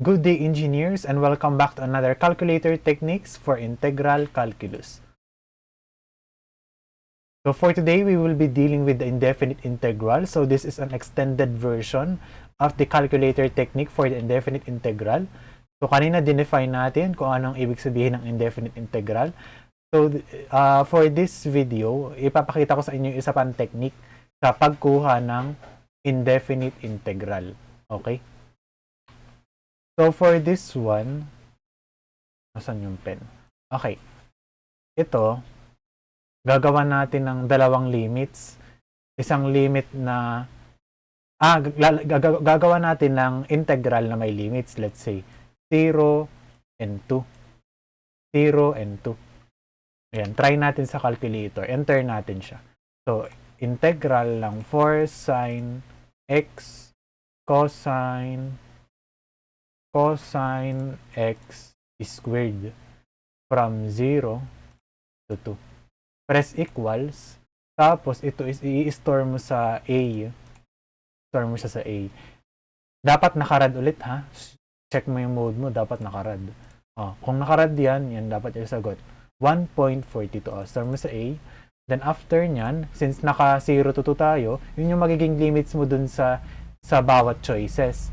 Good day, engineers, and welcome back to another calculator techniques for integral calculus. So for today, we will be dealing with the indefinite integral. So this is an extended version of the calculator technique for the indefinite integral. So kanina dinefine natin kung anong ibig sabihin ng indefinite integral. So for this video, ipapakita ko sa inyo isa pang technique sa pagkuha ng indefinite integral. Okay? So for this one, nasan yung pen? Okay. Ito, gagawa natin ng dalawang limits. Isang limit na gagawa natin ng integral na may limits. Let's say 0 and 2. 0 and 2. Ayan, try natin sa calculator. Enter natin siya. So, integral ng 4 sine x cosine x squared from 0 to 2. Press equals. Tapos, ito is i-store mo sa A. Store mo siya sa A. Dapat nakarad ulit, ha? Check mo yung mode mo. Dapat nakarad. Kung nakarad yan dapat yung sagot. 1.42. Store mo sa A. Then, after nyan, since naka 0 to 2 tayo, yun yung magiging limits mo dun sa bawat choices.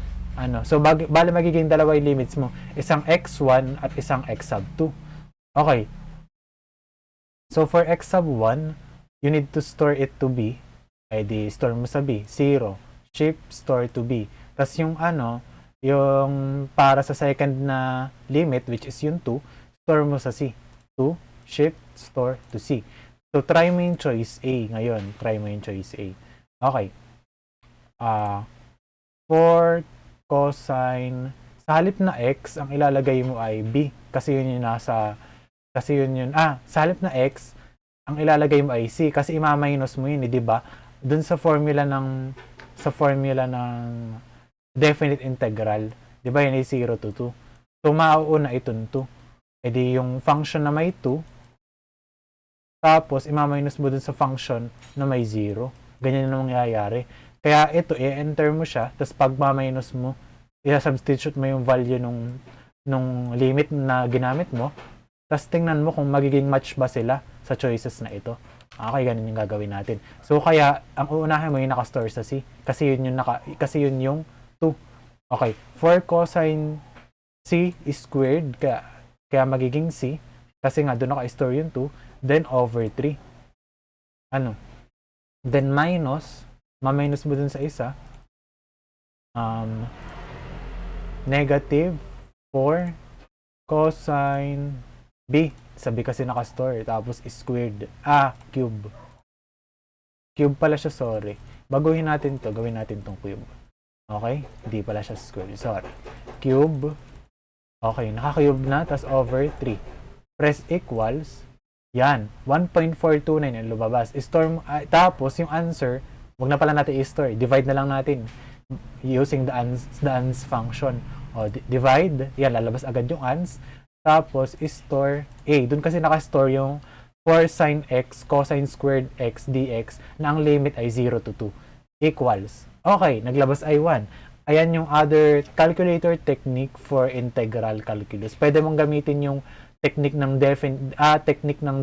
So, bali magiging dalawa yung limits mo. Isang x1 at isang x sub 2. Okay. So, for x sub 1, you need to store it to B. Ay di, store mo sa B. 0. Shift, store to B. Tapos yung yung para sa second na limit, which is yung 2, store mo sa C. 2, shift, store to C. So, try mo yung choice A ngayon. Try mo yung choice A. Okay. 4 cosine, sa halip na x, ang ilalagay mo ay b. Kasi yun yung sa halip na x, ang ilalagay mo ay c. Kasi ima-minus mo yun, di ba? Dun sa formula ng definite integral, di ba yun ay 0 to 2. So, mauuna itong 2. E di yung function na may 2, tapos ima-minus mo dun sa function na may 0. Ganyan yung nangyayari. Kaya ito, i-enter mo siya, tapos pag ma-minus mo, i-substitute mo yung value nung limit na ginamit mo, tapos tingnan mo kung magiging match ba sila sa choices na ito. Okay, ganun yung gagawin natin. So, kaya, ang uunahin mo yung nakastore sa C, kasi yun yung 2. Okay, 4 cosine C is squared, kaya magiging C, kasi nga doon naka-store yung 2, then over 3. Then minus, ma-minus mo dun sa isa, negative 4 cosine B. Sabi kasi nakastore. Tapos squared. Cube. Cube pala siya, sorry. Baguhin natin to. Gawin natin tong cube. Okay? Hindi pala siya squared. Sorry. Cube. Okay, naka-cube na. Tapos over 3. Press equals. Yan. 1.429 ang lumabas. Store mo. Tapos yung answer, wag na pala natin i-store. Divide na lang natin using the ans function. Divide, yan, lalabas agad yung ans. Tapos, store A. Doon kasi nakastore yung 4 sine x cosine squared x dx na ang limit ay 0 to 2. Equals. Okay, naglabas ay 1. Ayan yung other calculator technique for integral calculus. Pwede mong gamitin yung technique ng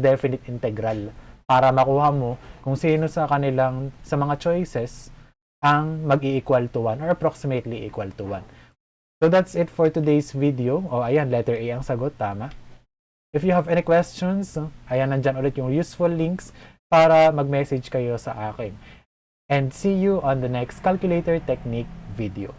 definite integral para makuha mo kung sino sa mga choices ang mag-i-equal to 1 or approximately equal to 1. So that's it for today's video. Ayan, letter A ang sagot, tama. If you have any questions, ayan, nandyan ulit yung useful links para mag-message kayo sa akin. And see you on the next calculator technique video.